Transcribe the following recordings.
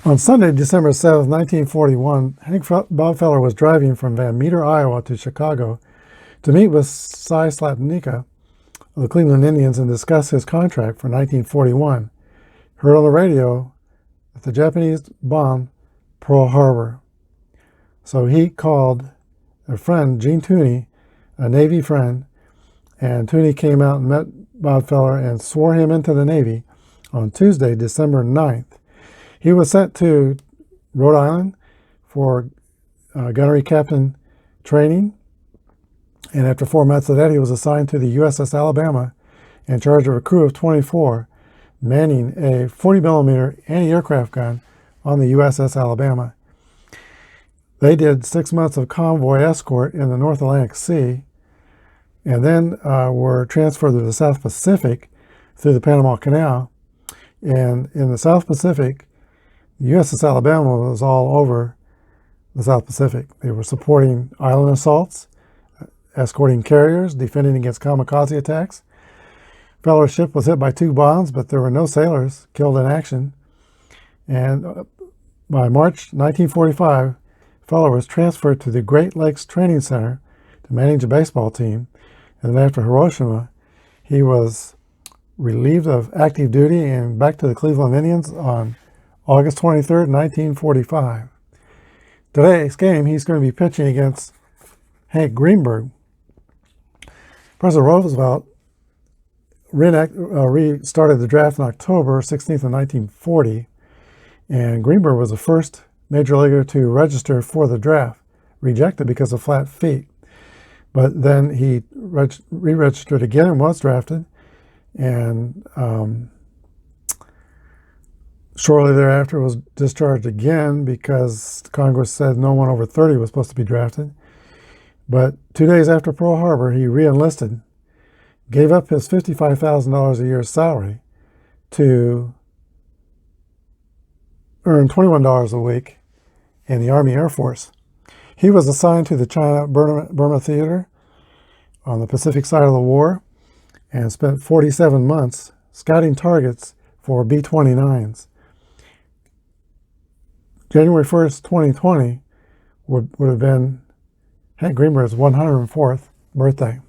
On Sunday, December 7th, 1941, Hank Bob was driving from Van Meter, Iowa to Chicago to meet with Cy Slapnicka of the Cleveland Indians and discuss his contract for 1941. Heard on the radio that the Japanese bombed Pearl Harbor. So he called a friend, Gene Trny, a Navy friend, and Trny came out and met Bob Feller and swore him into the Navy on Tuesday, December 9th. He was sent to Rhode Island for gunnery captain training, and after 4 months of that, he was assigned to the USS Alabama in charge of a crew of 24, manning a 40mm anti-aircraft gun on the USS Alabama. They did 6 months of convoy escort in the North Atlantic Sea, and then were transferred to the South Pacific through the Panama Canal. And in the South Pacific, the USS Alabama was all over the South Pacific. They were supporting island assaults, escorting carriers, defending against kamikaze attacks. Feller's ship was hit by 2 bombs, but there were no sailors killed in action. And by March 1945, Feller was transferred to the Great Lakes Training Center to manage a baseball team. And then after Hiroshima, he was relieved of active duty and back to the Cleveland Indians on August 23rd, 1945. Today's game, he's going to be pitching against Hank Greenberg. President Roosevelt restarted the draft in October 16th of 1940, and Greenberg was the first major leaguer to register for the draft, rejected because of flat feet. But then he re-registered again and was drafted, and shortly thereafter was discharged again because Congress said no one over 30 was supposed to be drafted. But 2 days after Pearl Harbor, he re-enlisted, gave up his $55,000 a year salary to earn $21 a week in the Army Air Force. He was assigned to the China-Burma Theater on the Pacific side of the war and spent 47 months scouting targets for B-29s. January 1st, 2020 would have been Hank Greenberg's 104th birthday.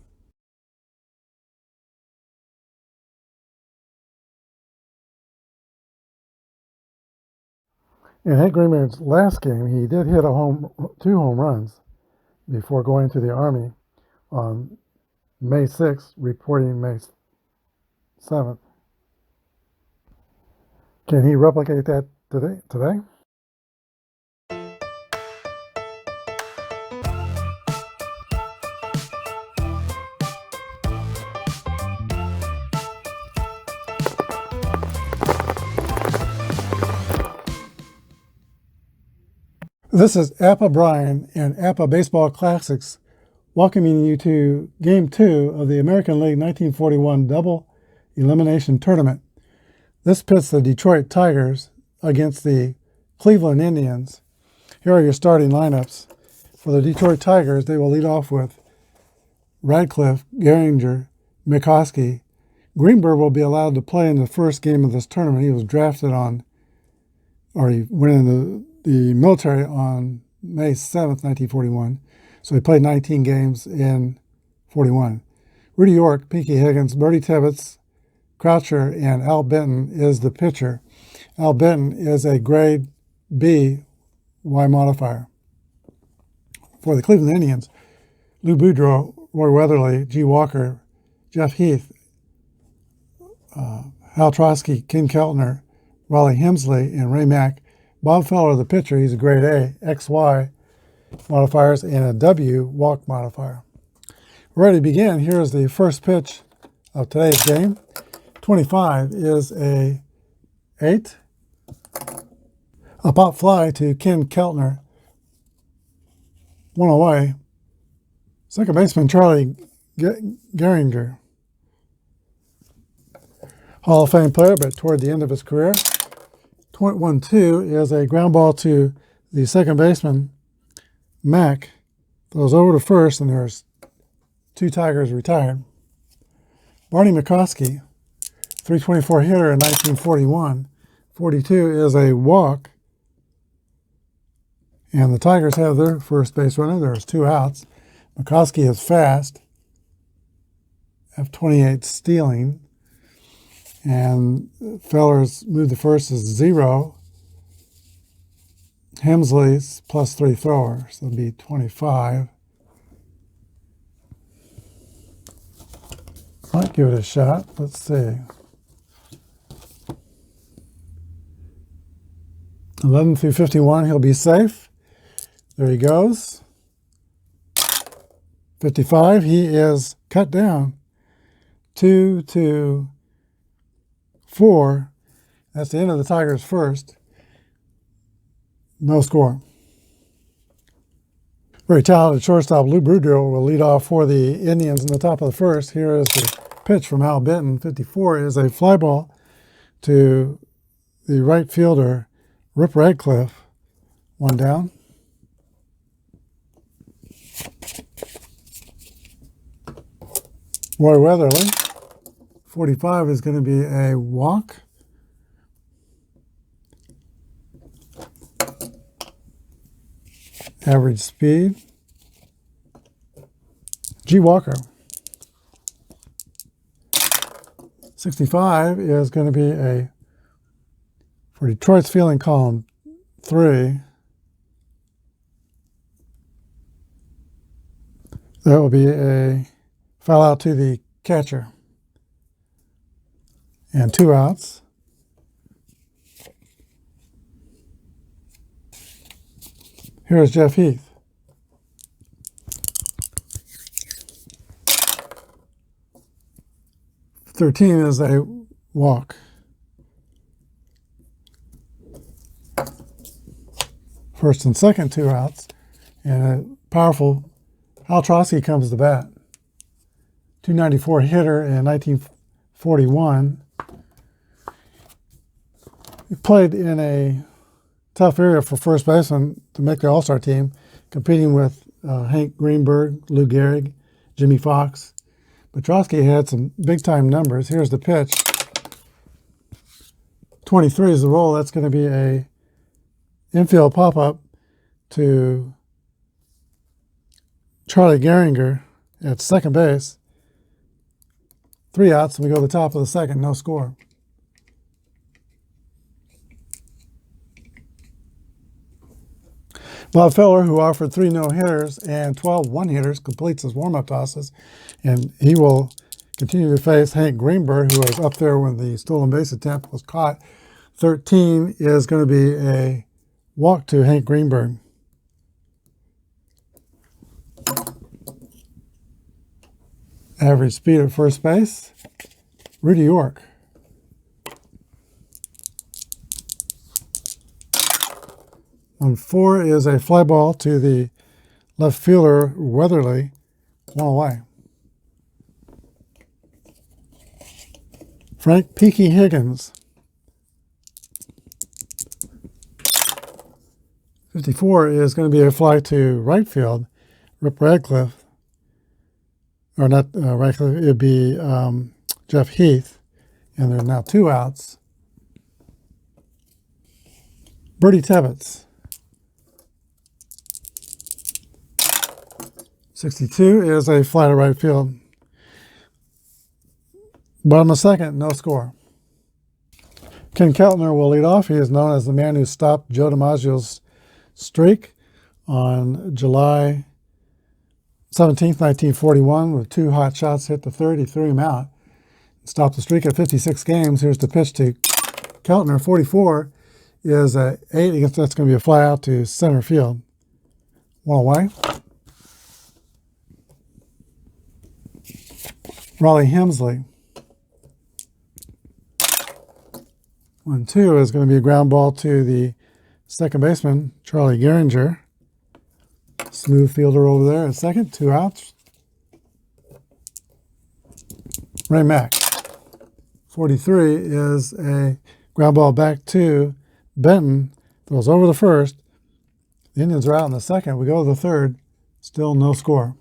In Hank Greenberg's last game, he did hit 2 home runs before going to the Army on May 6th, reporting May 7th. Can he replicate that today? This is Apba Brian and Apba Baseball Classics welcoming you to Game 2 of the American League 1941 Double Elimination Tournament. This pits the Detroit Tigers against the Cleveland Indians. Here are your starting lineups. For the Detroit Tigers, they will lead off with Radcliffe, Gehringer, McCoskey. Greenberg will be allowed to play in the first game of this tournament. He was drafted he went in the military on May 7th, 1941. So he played 19 games in 41. Rudy York, Pinky Higgins, Bertie Tibbetts, Croucher, and Al Benton is the pitcher. Al Benton is a grade B Y modifier. For the Cleveland Indians, Lou Boudreau, Roy Weatherly, G. Walker, Jeff Heath, Hal Trotsky, Ken Keltner, Raleigh Hemsley, and Ray Mack. Bob Feller, the pitcher, he's a grade A, XY modifiers, and a W walk modifier. We're ready to begin. Here's the first pitch of today's game. 25 is a 8. A pop fly to Ken Keltner. 1 away. Second baseman Charlie Gehringer. Hall of Fame player, but toward the end of his career. 1-2 is a ground ball to the second baseman, Mack. Throws over to first, and there's 2 Tigers retired. Barney McCoskey, 324 hitter in 1941. 42 is a walk And the Tigers have their first base runner. There's 2 outs. McCoskey is fast. F28 stealing. And Feller's move to first is 0. Hemsley's +3 thrower, so it'll be 25. Might give it a shot. Let's see. 11 through 51, he'll be safe. There he goes. 55, he is cut down. 2 to 4. That's the end of the Tigers' first. No score. Very talented shortstop Lou Boudreau will lead off for the Indians in the top of the first. Here is the pitch from Al Benton. 54 is a fly ball to the right fielder, Rip Radcliffe. 1 down. Roy Weatherly. 45 is going to be a walk. Average speed. G. Walker. 65 is going to be a, for Detroit's fielding column 3, that will be a foul out to the catcher. And 2 outs. Here's Jeff Heath. .13 is a walk. First and second, 2 outs. And a powerful Hal Trosky comes to bat. .294 hitter in 1941. He played in a tough area for first baseman to make the All-Star team, competing with Hank Greenberg, Lou Gehrig, Jimmy Fox. But Trosky had some big-time numbers. Here's the pitch. 23 is the roll. That's going to be a infield pop-up to Charlie Gehringer at second base. 3 outs, and we go to the top of the second, no score. Bob Feller, who offered 3 no-hitters and 12 one-hitters, completes his warm-up tosses, and he will continue to face Hank Greenberg, who was up there when the stolen base attempt was caught. 13 is going to be a walk to Hank Greenberg. Average speed at first base, Rudy York. On 4 is a fly ball to the left fielder, Weatherly, 1 away. Frank Peaky Higgins. 54 is going to be a fly to right field, Rip Radcliffe. Or not Radcliffe, it would be Jeff Heath. And there are now 2 outs. Bertie Tebbetts. 62 is a fly to right field. Bottom of second, no score. Ken Keltner will lead off. He is known as the man who stopped Joe DiMaggio's streak on July 17th, 1941, with 2 hot shots hit the third. He threw him out. Stopped the streak at 56 games. Here's the pitch to Keltner. 44 is a 8. That's going to be a fly out to center field. 1 away. Raleigh Hemsley. 1-2 is going to be a ground ball to the second baseman, Charlie Gehringer. Smooth fielder over there at second. 2 outs. Ray Mack. 43 is a ground ball back to Benton. Goes over the first. The Indians are out in the second. We go to the third. Still no score.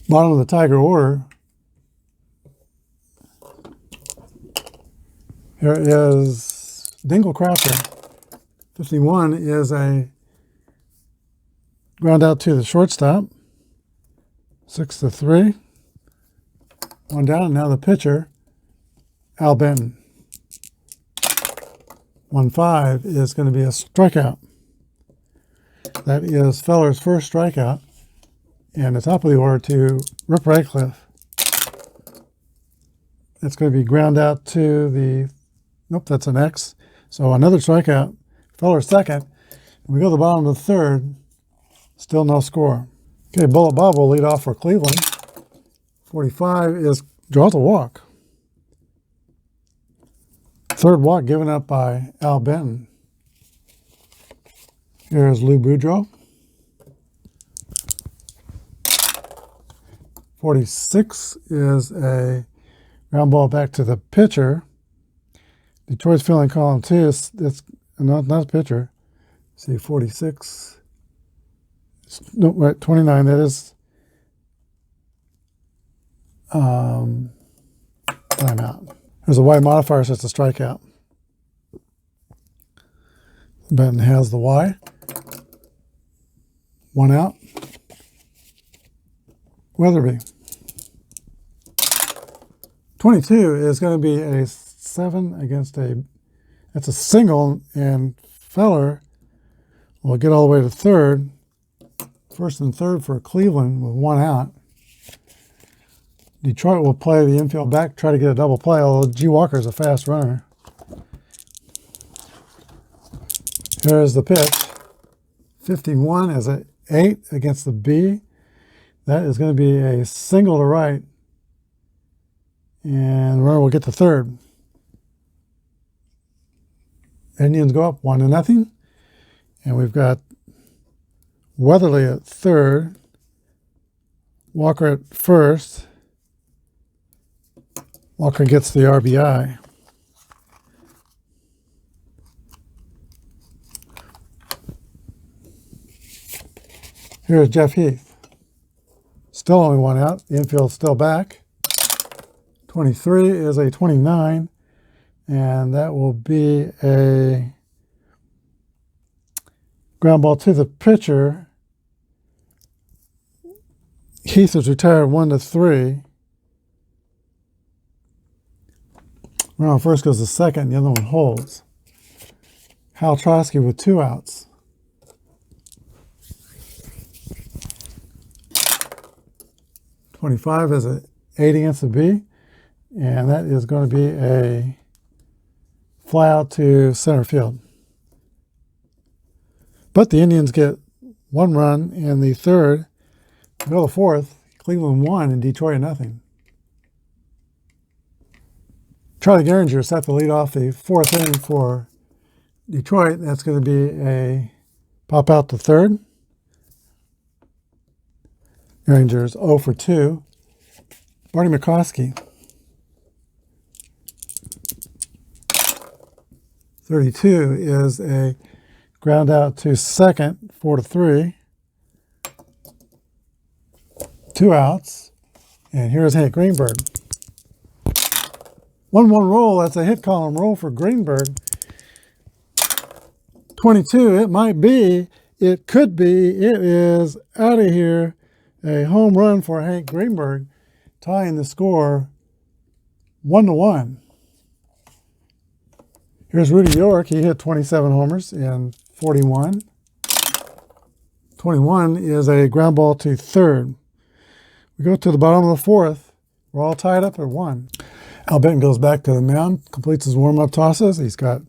Bottom of the Tiger order. Here is Dingle Crafter. 51 is a ground out to the shortstop. 6-3. One down. Now the pitcher, Al Benton. 1-5 is going to be a strikeout. That is Feller's first strikeout. And the top of the order to Rip Radcliffe. It's going to be ground out to the, nope, that's an X. So another strikeout. Feller second. We go to the bottom of the third. Still no score. Okay, Bullet Bob will lead off for Cleveland. 45 is draws a walk. Third walk given up by Al Benton. Here's Lou Boudreau. 46 is a ground ball back to the pitcher. Detroit's filling column 2. It's not the pitcher. See, 46. No, right, 29. That is timeout. There's a Y modifier, so it's a strikeout. Benton has the Y. One out. Weatherby. 22 is going to be a 7 against that's a single, and Feller will get all the way to third. First and third for Cleveland with one out. Detroit will play the infield back, try to get a double play, although G. Walker is a fast runner. Here's the pitch. 51 is an 8 against the B. That is going to be a single to right. And the runner will get to third. Indians go up 1-0. And we've got Weatherly at third. Walker at first. Walker gets the RBI. Here's Jeff Heath. Still only one out. The infield's still back. 23 is a 29. And that will be a ground ball to the pitcher. Heath is retired 1-3. Runner first goes to second, the other one holds. Hal Trosky with 2 outs. .25 is an 8 against the B, and that is going to be a fly out to center field. But the Indians get 1 run in the third. Go to the fourth. Cleveland 1 and Detroit 0. Charlie Gehringer set to lead off the 4th inning for Detroit. That's going to be a pop out to third. Gehringer's 0 for 2. Barney McCoskey. 32 is a ground out to second, 4-3. 2 outs. And here's Hank Greenberg. 1-1 roll. That's a hit column roll for Greenberg. 22. It might be. It could be. It is out of here. A home run for Hank Greenberg, tying the score 1-1. Here's Rudy York. He hit 27 homers in 41. 21 is a ground ball to third. We go to the bottom of the 4th. We're all tied up at 1. Al Benton goes back to the mound, completes his warm-up tosses. He's got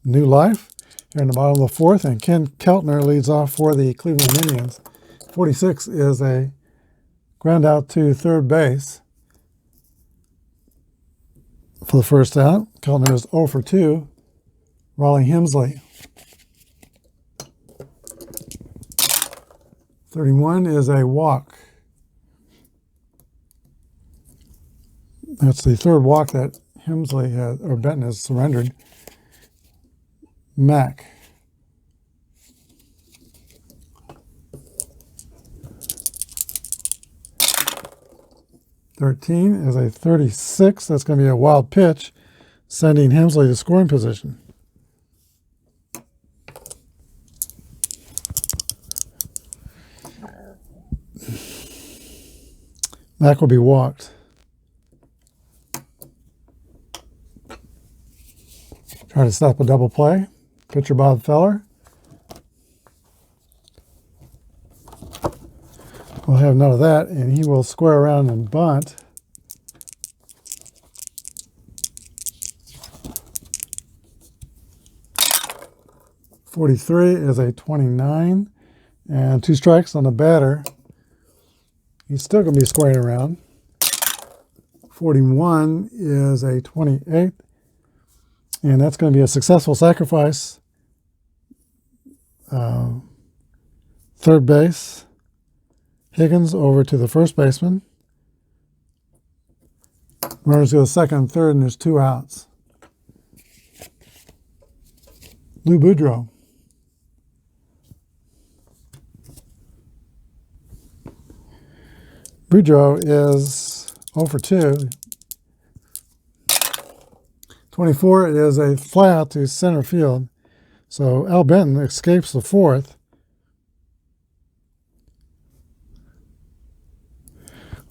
new life here in the bottom of the 4th, and Ken Keltner leads off for the Cleveland Indians. 46 is a ground out to third base for the first out. Keltner is 0 for 2. Raleigh Hemsley. 31 is a walk. That's the third walk that Hemsley has, or Benton has surrendered. Mack. .13 is a 36. That's going to be a wild pitch. sending Hemsley to scoring position. Mac will be walked. Try to stop a double play. Pitcher Bob Feller. We'll have none of that, and he will square around and bunt. .43 is a 29, and 2 strikes on the batter. He's still going to be squaring around. 41 is a 28, and that's going to be a successful sacrifice. Third base, Higgins over to the first baseman. Runners go second and third, and there's 2 outs. Lou Boudreau. Boudreau is 0 for 2. 24 is a fly out to center field. So Al Benton escapes the 4th.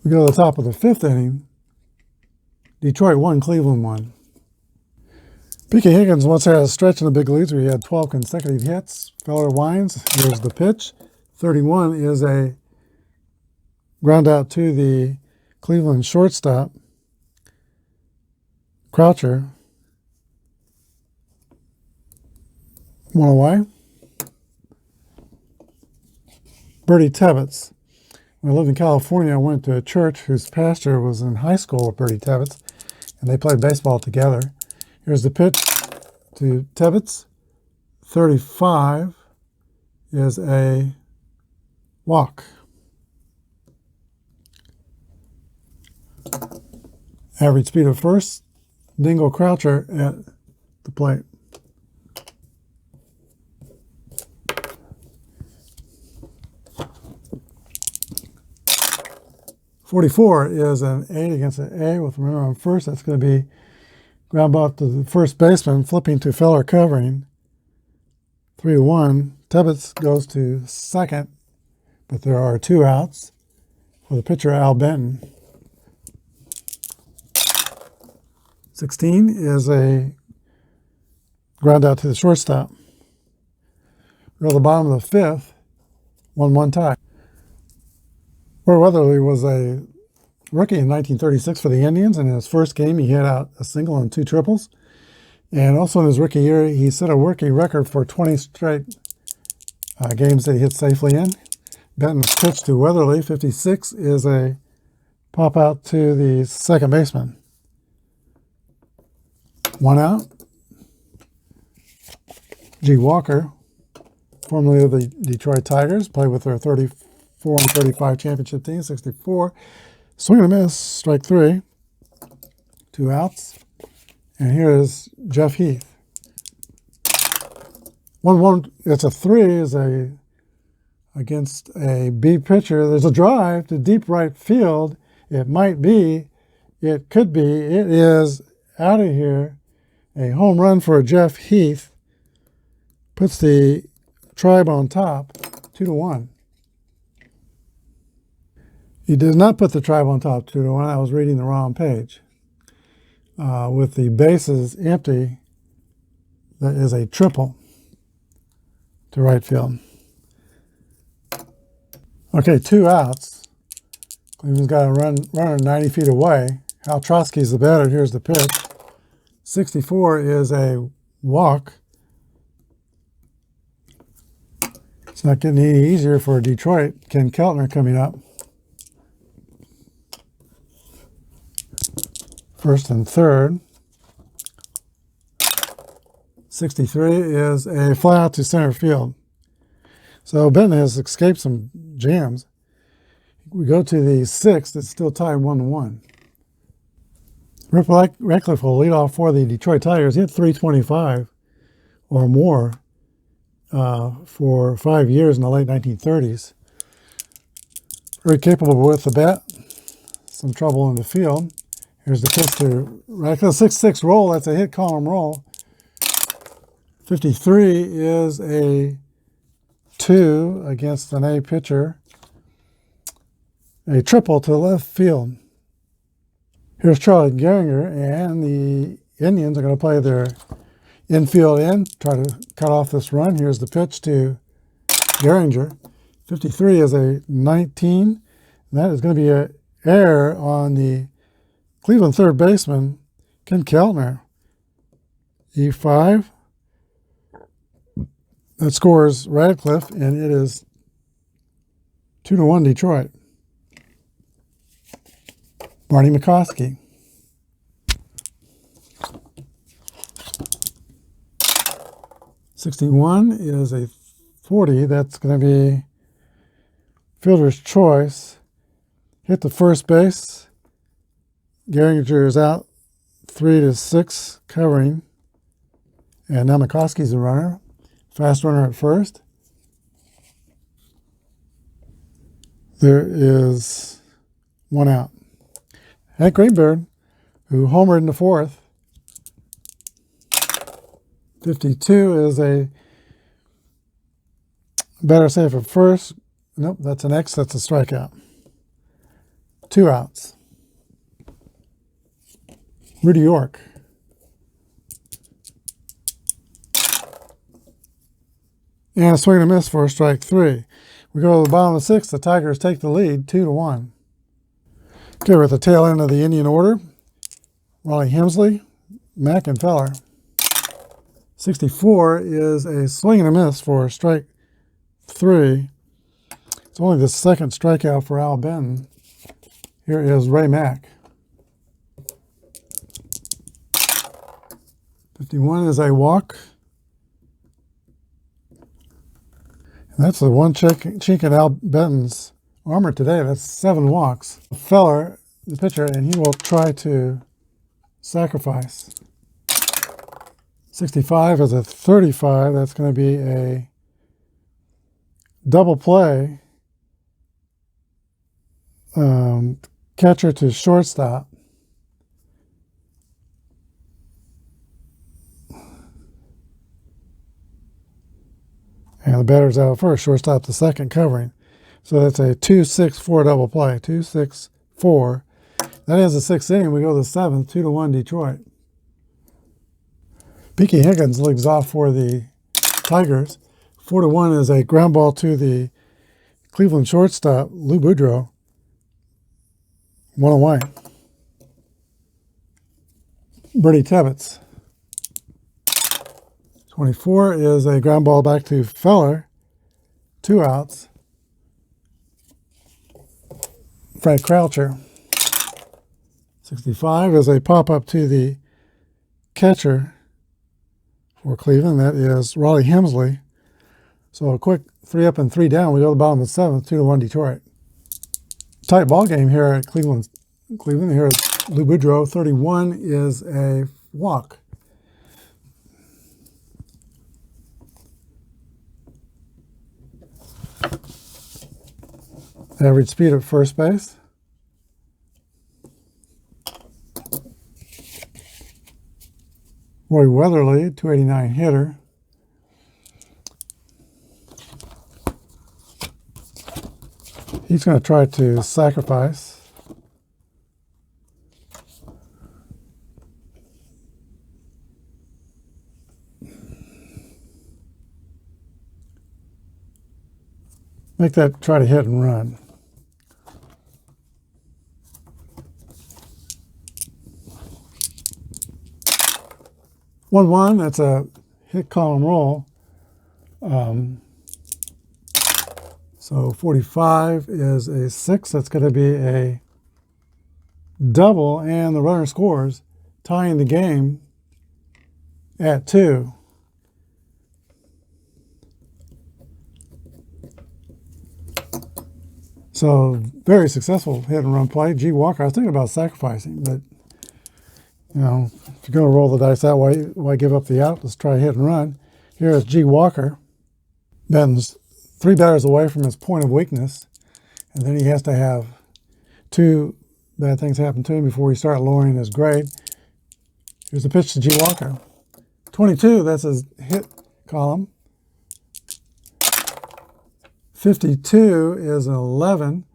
We go to the top of the 5th inning. Detroit 1, Cleveland 1. P.K. Higgins once had a stretch in the big leagues where he had 12 consecutive hits. Feller winds. Here's the pitch. 31 is a ground out to the Cleveland shortstop, Croucher. 1 away. Bertie Tebbetts. When I lived in California, I went to a church whose pastor was in high school with Bertie Tebbetts, and they played baseball together. Here's the pitch to Tebbetts. 35 is a walk. Average speed of first, Dingo Croucher at the plate. .44 is an 8 against an A with a runner on first. That's going to be ground ball to the first baseman, flipping to Feller covering. 3-1. Tebbetts goes to second, but there are 2 outs for the pitcher Al Benton. 16 is a ground out to the shortstop. We're at the bottom of the 5th, 1-1 tie. Roy Weatherly was a rookie in 1936 for the Indians, and in his first game he hit out a single and 2 triples. And also in his rookie year, he set a rookie record for 20 straight games that he hit safely in. Benton's pitch to Weatherly, 56, is a pop out to the second baseman. 1 out. G. Walker, formerly of the Detroit Tigers, played with their 34 and 35 championship team, 64. Swing and a miss, strike 3. 2 outs. And here is Jeff Heath. 1-1, it's a 3, is a against a B pitcher. There's a drive to deep right field. It might be, it could be, it is out of here. A home run for Jeff Heath. Puts the Tribe on top, 2-1. He did not put the Tribe on top, 2-1. I was reading the wrong page. With the bases empty, that is a triple to right field. Okay, 2 outs. Cleveland's got a runner 90 feet away. Hal Trotsky's the batter. Here's the pitch. 64 is a walk. It's not getting any easier for Detroit. Ken Keltner coming up. First and third. 63 is a fly out to center field. So Benton has escaped some jams. We go to the 6th. It's still tied 1-1. Rip Ratcliffe will lead off for the Detroit Tigers. He hit .325 or more for 5 years in the late 1930s. Very capable with the bat. Some trouble in the field. Here's the pitch to Radcliffe. 6-6 roll. That's a hit column roll. 53 is a 2 against an A pitcher. A triple to left field. Here's Charlie Gehringer, and the Indians are going to play their infield in, try to cut off this run. Here's the pitch to Gehringer. 53 is a 19. And that is going to be an error on the Cleveland third baseman, Ken Keltner. E5. That scores Radcliffe, and it is 2-1 Detroit. Barney McCoskey. '61 is a 40. That's going to be fielder's choice. Hit the first base. Gehringer is out 3-6 covering. And now McCoskey's the runner. Fast runner at first. There is one out. Hank Greenberg, who homered in the fourth. 52 is a better safe at first. Nope, that's an X. That's a strikeout. 2 outs. Rudy York. And a swing and a miss for strike 3. We go to the bottom of the 6th. The Tigers take the lead 2-1. Okay, we're at the tail end of the Indian order. Raleigh Hemsley, Mack, and Feller. 64 is a swing and a miss for strike 3. It's only the second strikeout for Al Benton. Here is Ray Mack. 51 is a walk. And that's the one chink in Al Benton's armor today. That's 7 walks. Feller, the pitcher, and he will try to sacrifice. 65 is a 35. That's going to be a double play. Catcher to shortstop. And the batter's out first, shortstop the second covering. So that's a 2-6-4 double play. 2-6-4. That ends the 6th inning. We go to the 7th, 2-1 Detroit. Peaky Higgins leads off for the Tigers. 4-1 is a ground ball to the Cleveland shortstop, Lou Boudreau. 1 away. Bertie Tebbetts. 24 is a ground ball back to Feller. 2 outs. Frank Croucher. 65 is a pop-up to the catcher for Cleveland. That is Raleigh Hemsley. So a quick 3 up and 3 down. We go to the bottom of the 7th, 2-1 Detroit. Tight ball game here at Cleveland. Here at Lou Boudreau. 31 is a walk. Average speed at first base. Roy Weatherly, 289 hitter. He's going to try to sacrifice. Make that try to hit and run. One, that's a hit column roll. So 45 is a 6. That's going to be a double, and the runner scores, tying the game at 2. So very successful hit and run play. G. Walker, I was thinking about sacrificing, but you know, if you're going to roll the dice that way, why give up the out? Let's try hit and run. Here is G. Walker. Benton's 3 batters away from his point of weakness, and then he has to have 2 bad things happen to him before we start lowering his grade. Here's the pitch to G. Walker. 22, that's his hit column. 52 is an 11,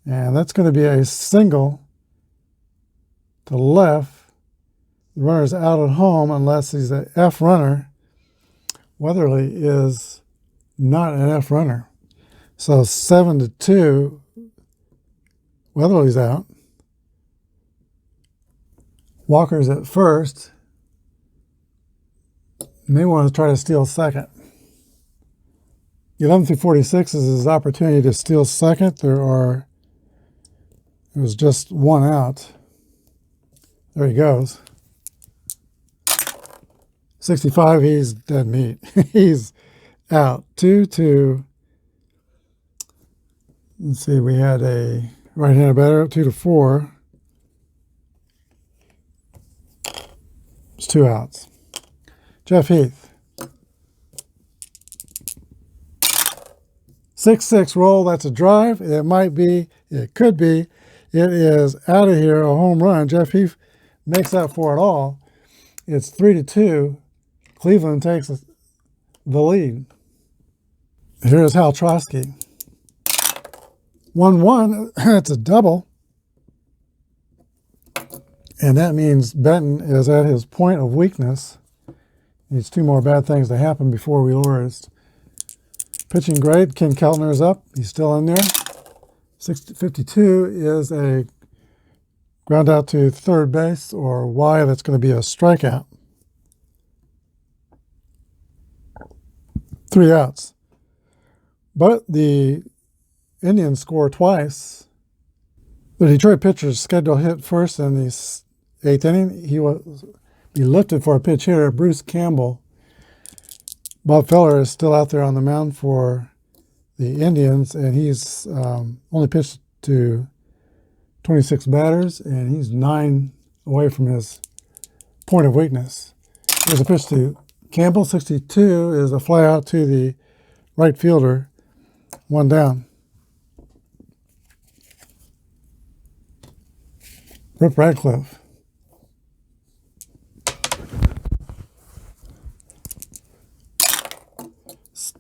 and that's going to be a single to left. The runner's out at home unless he's an F runner. Weatherly is not an F runner. So 7-2, Weatherly's out. Walker's at first. May want to try to steal second. 11 through 46 is his opportunity to steal second. There was just one out. There he goes. 65, he's dead meat. He's out. 2-2. Let's see, we had a right-handed batter, 2-4. It's 2 outs. Jeff Heath. 6-6 roll, that's a drive. It might be, it could be. It is out of here, a home run. Jeff Heath makes up for it all. It's 3-2. Cleveland takes the lead. Here's Hal Trotsky. 1-1, that's a double. And that means Benton is at his point of weakness. Needs 2 more bad things to happen before we lower his pitching grade. Ken Keltner's up. He's still in there. 52 is a ground out to third base, or Y, that's going to be a strikeout. 3 outs. But the Indians score twice. The Detroit pitcher's scheduled hit first in the 8th inning. He lifted for a pitch hitter, Bruce Campbell. Bob Feller is still out there on the mound for the Indians, and he's only pitched to 26 batters, and he's 9 away from his point of weakness. There's a pitch to Campbell. 62 is a fly out to the right fielder. 1 down. Rip Radcliffe.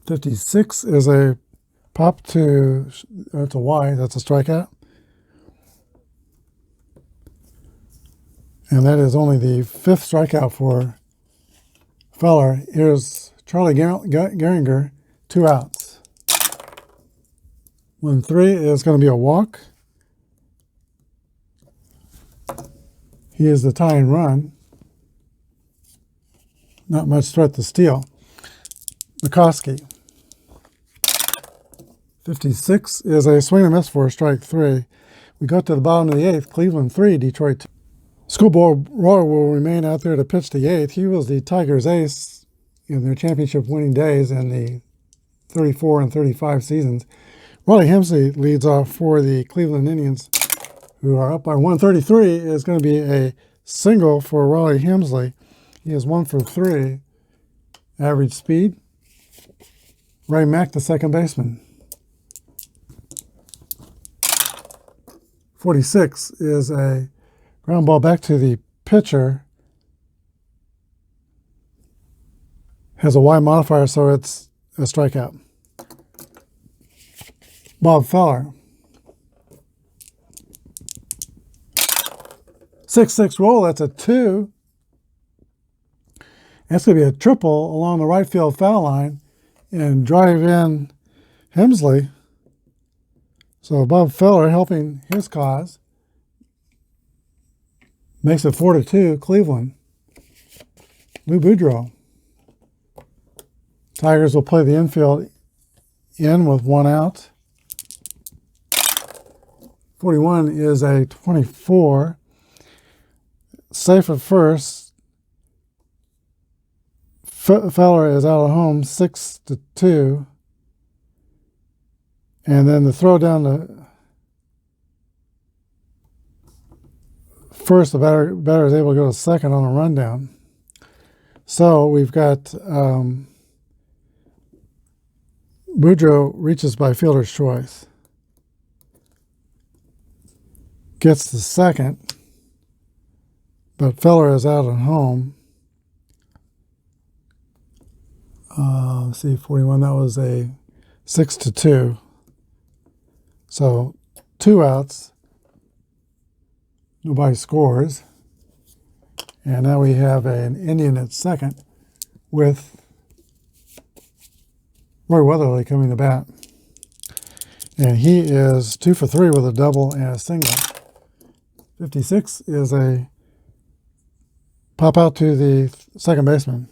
56 is a pop to, that's a Y, that's a strikeout. And that is only the 5th strikeout for Feller. Here's Charlie Gehringer, 2 outs. 1-3 is going to be a walk. He is the tying run. Not much threat to steal. McCoskey. 56 is a swing and miss for strike 3. We go to the bottom of the 8th. Cleveland 3, Detroit 2. Schoolboy Roy will remain out there to pitch the 8th. He was the Tigers' ace in their championship winning days in the 34 and 35 seasons. Raleigh Hemsley leads off for the Cleveland Indians, who are up by 133. Is going to be a single for Raleigh Hemsley. He is 1 for 3. Average speed. Ray Mack, the second baseman. 46 is a ground ball back to the pitcher. Has a Y modifier, so it's a strikeout. Bob Feller. 6-6 roll, that's a 2. That's going to be a triple along the right field foul line and drive in Hemsley. So Bob Feller helping his cause. Makes it 4-2, Cleveland. Lou Boudreau. Tigers will play the infield in with 1 out. 41 is a 24. Safe at first. Feller is out at home, 6-2. And then the throw down to first, the batter is able to go to second on a rundown. So we've got Boudreau reaches by fielder's choice. gets the second, but Feller is out at home. Let's see, 41, that was a 6-2. So 2 outs. Nobody scores. And now we have an Indian at second with Roy Weatherly coming to bat. And he is 2 for 3 with a double and a single. 56 is a pop out to the second baseman.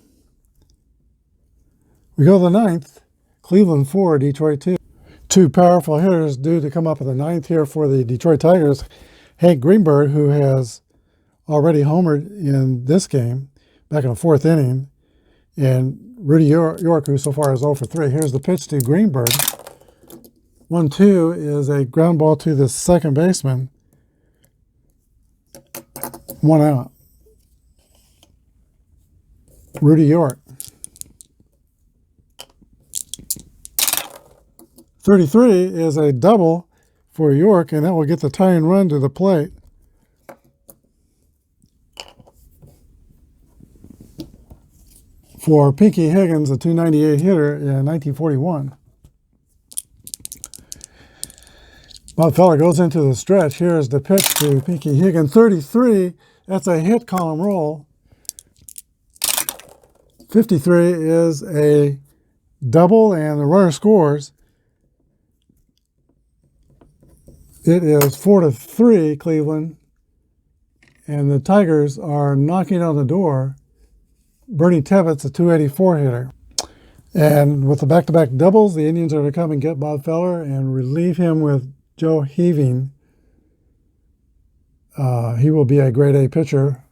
We go to the ninth. Cleveland 4, Detroit 2. 2 powerful hitters due to come up at the ninth here for the Detroit Tigers. Hank Greenberg, who has already homered in this game back in the 4th inning, and Rudy York, who so far is 0 for 3. Here's the pitch to Greenberg. 1-2 is a ground ball to the second baseman. 1 out. Rudy York. 33 is a double for York, and that will get the tying run to the plate. For Pinky Higgins, a .298 hitter in 1941. Bob Feller goes into the stretch. Here's the pitch to Pinky Higgins. 33, that's a hit column roll. 53 is a double, and the runner scores. It is 4-3 Cleveland, and the Tigers are knocking on the door. Bernie Tebbet's a .284 hitter. And with the back-to-back doubles, the Indians are to come and get Bob Feller and relieve him with Joe Heaving. He will be a grade A pitcher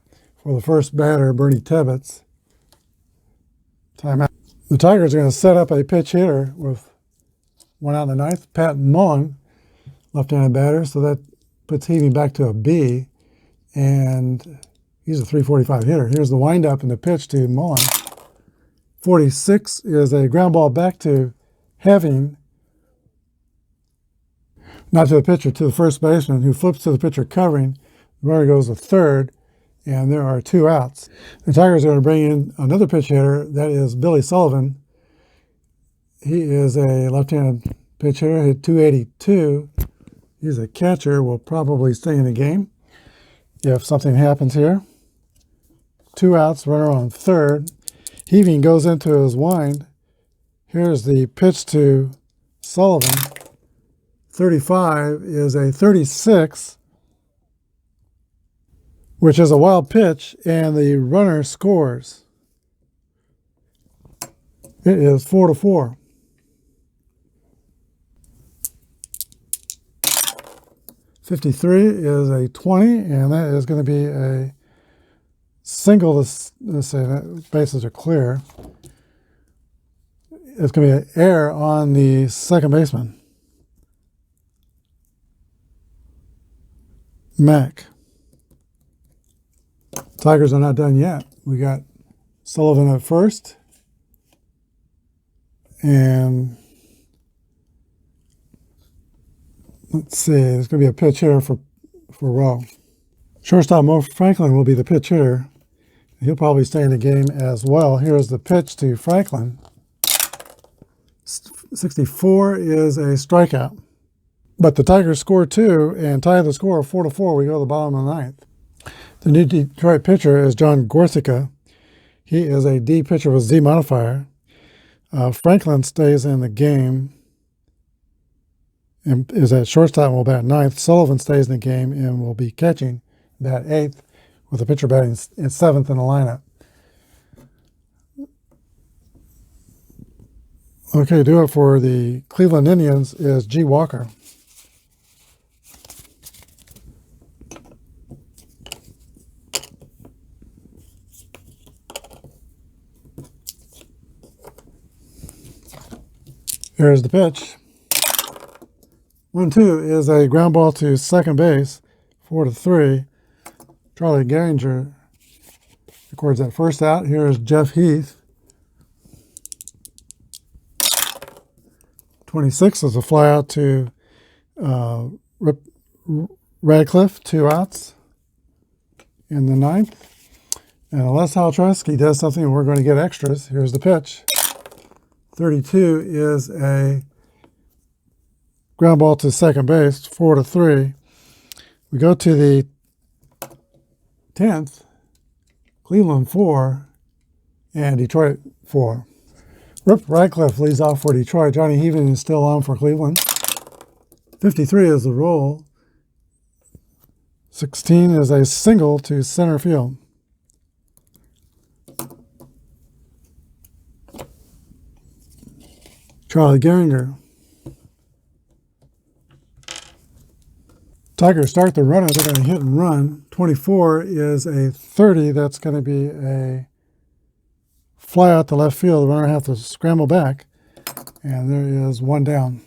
for the first batter, Bernie Tebbet's. Timeout. The Tigers are going to set up a pitch hitter with 1 out in the ninth. Pat Mullen, left-handed batter, so that puts Heaving back to a B, and he's a .345 hitter. Here's the windup and the pitch to Mullen. 46 is a ground ball back to Heaving, not to the pitcher, to the first baseman, who flips to the pitcher covering. The runner goes to third, and there are 2 outs. The Tigers are going to bring in another pitch hitter. That is Billy Sullivan. He is a left-handed pitch hitter, hit .282. He's a catcher, will probably stay in the game if something happens here. 2 outs, runner on third. Heaving goes into his wind. Here's the pitch to Sullivan. 35 is a 36, which is a wild pitch, and the runner scores. It is 4-4. .53 is a 20, and that is going to be a single. Let's say that bases are clear. It's going to be an error on the second baseman, Mack. Tigers are not done yet. We got Sullivan at first, and let's see, there's going to be a pitch hitter for Rowe. Shortstop Mo Franklin will be the pitch hitter. He'll probably stay in the game as well. Here's the pitch to Franklin. 64 is a strikeout. But the Tigers score 2 and tie the score 4-4. We go to the bottom of the ninth. The new Detroit pitcher is John Gorsica. He is a D pitcher with Z modifier. Franklin stays in the game and is at shortstop and will bat ninth. Sullivan stays in the game and will be catching, bat eighth, with the pitcher batting in seventh in the lineup. Okay, do it for the Cleveland Indians is G. Walker. Here's the pitch. 1-2 is a ground ball to second base, 4-3. Charlie Gehringer records that first out. Here's Jeff Heath. 26 is a fly out to Radcliffe, 2 outs in the 9th. And unless Haltrusky does something, we're going to get extras. Here's the pitch. 32 is a ground ball to second base, 4-3. We go to the 10th, Cleveland 4 and Detroit 4. Rip Radcliffe leads off for Detroit. Johnny Heaven is still on for Cleveland. 53 is the roll. 16 is a single to center field. Charlie Gehringer. Tigers start the runner. They're going to hit and run. 24 is a 30. That's going to be a fly out to left field. The runner has to scramble back. And there is 1 down.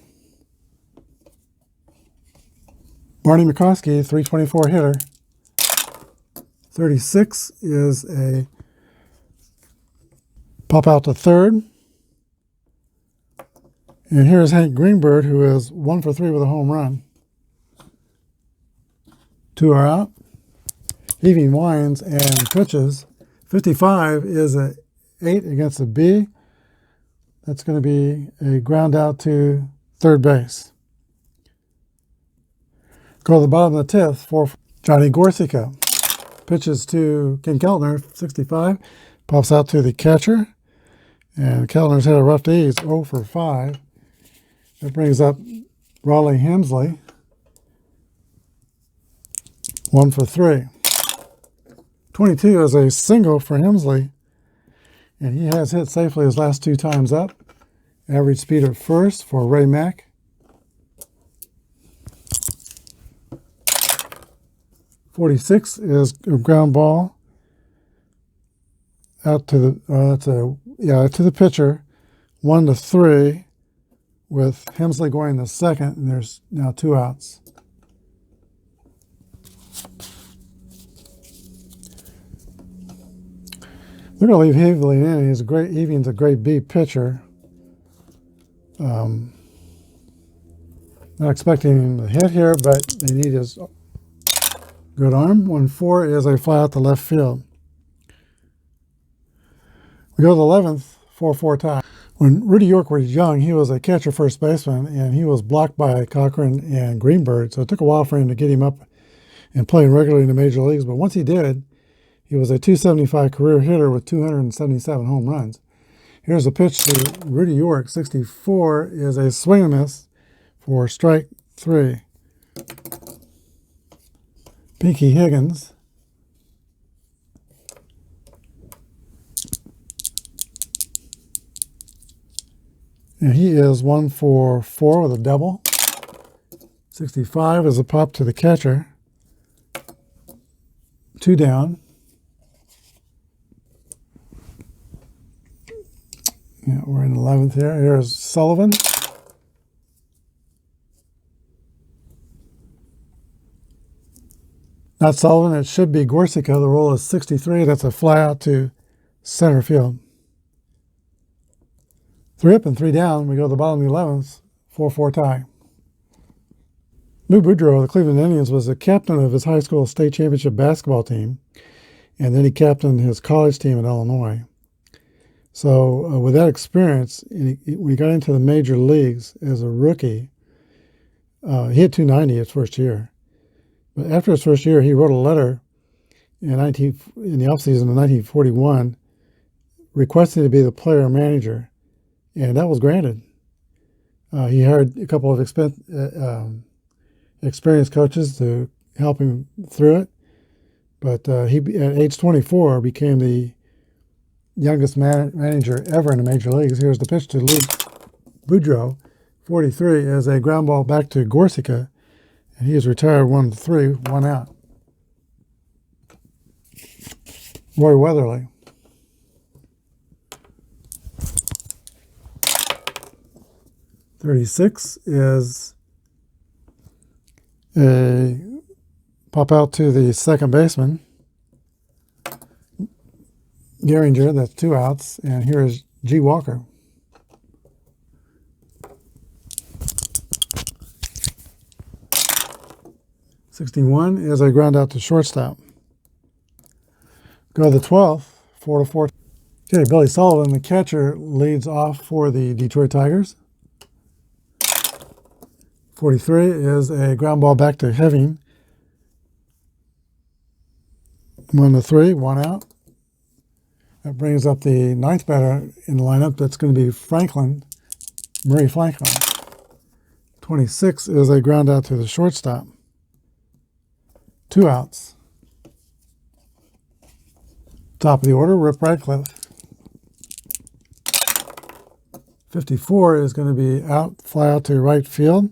Barney McCoskey, 324 hitter. 36 is a pop out to third. And here's Hank Greenberg, who is 1 for 3 with a home run. 2 are out. Heaving winds and pitches. 55 is a 8 against a B. That's going to be a ground out to third base. Go to the bottom of the 10th for Johnny Gorsica. Pitches to Ken Keltner, 65. Pops out to the catcher. And Keltner's had a rough day. He's 0 for 5. That brings up Raleigh Hemsley. 1 for 3. 22 is a single for Hemsley. And he has hit safely his last 2 times up. Average speed at first for Ray Mack. 46 is a ground ball out to the to the pitcher. 1-3 with Hemsley going the second, and there's now 2 outs. They're going to leave Heavely in. Even's a great B pitcher. Not expecting him to hit here, but they need his good arm. 1-4 is a fly out to left field. We go to the 11th, 4-4 tie. When Rudy York was young, he was a catcher first baseman, and he was blocked by Cochran and Greenberg, so it took a while for him to get him up and playing regularly in the major leagues. But once he did, he was a .275 career hitter with 277 home runs. Here's a pitch to Rudy York. 64 is a swing and miss for strike 3. Pinky Higgins. And he is 1 for 4 with a double. 65 is a pop to the catcher. 2 down. Yeah, we're in 11th here. Here's Sullivan. Not Sullivan, it should be Gorsica. The roll is 63. That's a fly out to center field. 3 up and 3 down. We go to the bottom of the 11th. 4-4 tie. Lou Boudreau of the Cleveland Indians was the captain of his high school state championship basketball team, and then he captained his college team at Illinois. So with that experience, when he got into the major leagues as a rookie, he hit 290 his first year. But after his first year, he wrote a letter in the offseason of 1941 requesting to be the player manager, and that was granted. He hired a couple of experienced coaches to help him through it, but he, at age 24, became the youngest manager ever in the major leagues. Here's the pitch to Lou Boudreau. 43 is a ground ball back to Gorsica, and he is retired 1-3, 1 out. Roy Weatherly. .36 is a pop out to the second baseman. Gehringer, that's 2 outs, and here is G. Walker. 61 is a ground out to shortstop. Go to the 12th, 4-4. Okay, Billy Sullivan, the catcher, leads off for the Detroit Tigers. 43 is a ground ball back to Heving. 1-3, 1 out. That brings up the ninth batter in the lineup. That's going to be Franklin, Murray Franklin. 26 is a ground out to the shortstop. 2 outs. Top of the order, Rip Radcliffe. 54 is going to be out, fly out to right field.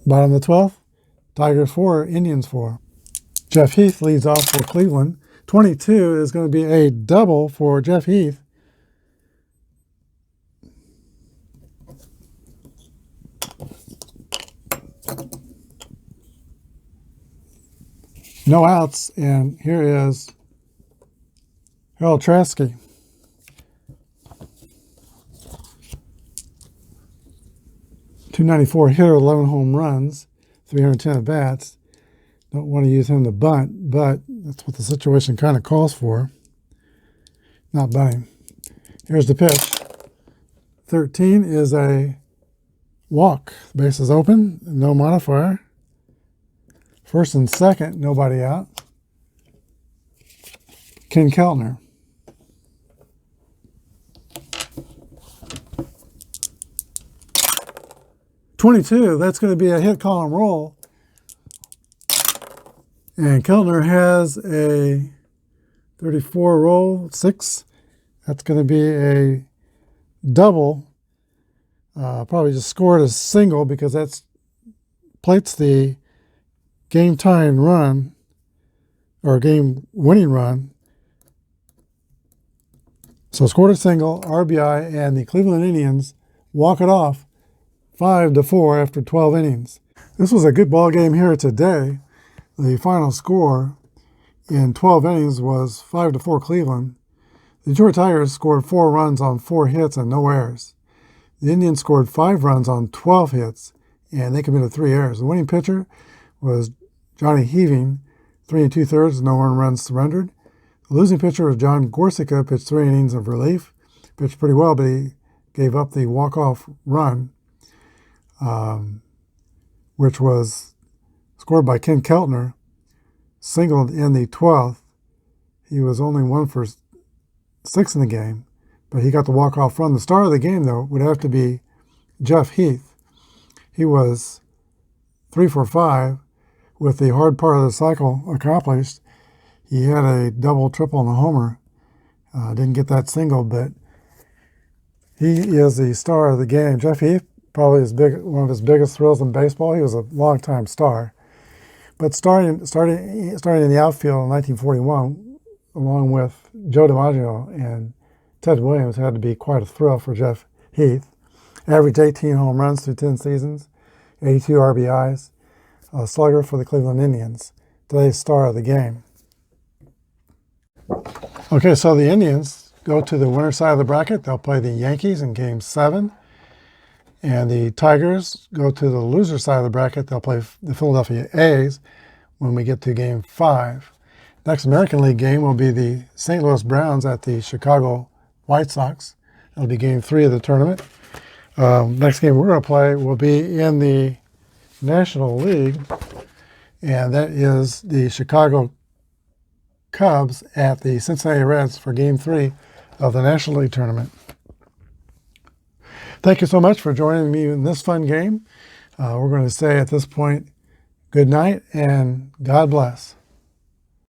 Bottom of the 12th, Tigers 4, Indians 4. Jeff Heath leads off for Cleveland. 22 is going to be a double for Jeff Heath. No outs, and here is Harold Traskey. .294 hitter, 11 home runs, 310 at bats. Don't want to use him to bunt, but that's what the situation kind of calls for. Not bunting. Here's the pitch. 13 is a walk. Base is open, no modifier. First and second, nobody out. Ken Keltner. .22, that's going to be a hit, column roll. And Keltner has a 34 roll, 6. That's going to be a double. Probably just scored a single because that's plates the game-tying run or game-winning run. So scored a single, RBI, and the Cleveland Indians walk it off 5-4 after 12 innings. This was a good ball game here today. The final score in 12 innings was 5-4 Cleveland. The Detroit Tigers scored 4 runs on 4 hits and no errors. The Indians scored 5 runs on 12 hits, and they committed 3 errors. The winning pitcher was Johnny Heaving, 3 2/3, no earned runs surrendered. The losing pitcher was John Gorsica, pitched 3 innings of relief. Pitched pretty well, but he gave up the walk-off run, which was scored by Ken Keltner, singled in the 12th. He was only 1 for 6 in the game, but he got the walk-off run. The star of the game, though, would have to be Jeff Heath. He was 3 for 5 with the hard part of the cycle accomplished. He had a double, triple, and a homer. Didn't get that single, but he is the star of the game. Jeff Heath, probably one of his biggest thrills in baseball. He was a longtime star. But starting in the outfield in 1941, along with Joe DiMaggio and Ted Williams, had to be quite a thrill for Jeff Heath. Averaged 18 home runs through 10 seasons, 82 RBIs, a slugger for the Cleveland Indians. Today's star of the game. Okay, so the Indians go to the winner side of the bracket. They'll play the Yankees in Game 7. And the Tigers go to the loser side of the bracket. They'll play the Philadelphia A's when we get to Game 5. Next American League game will be the St. Louis Browns at the Chicago White Sox. That'll be Game 3 of the tournament. Next game we're going to play will be in the National League, and that is the Chicago Cubs at the Cincinnati Reds for Game 3 of the National League tournament. Thank you so much for joining me in this fun game. We're going to say at this point, good night and God bless.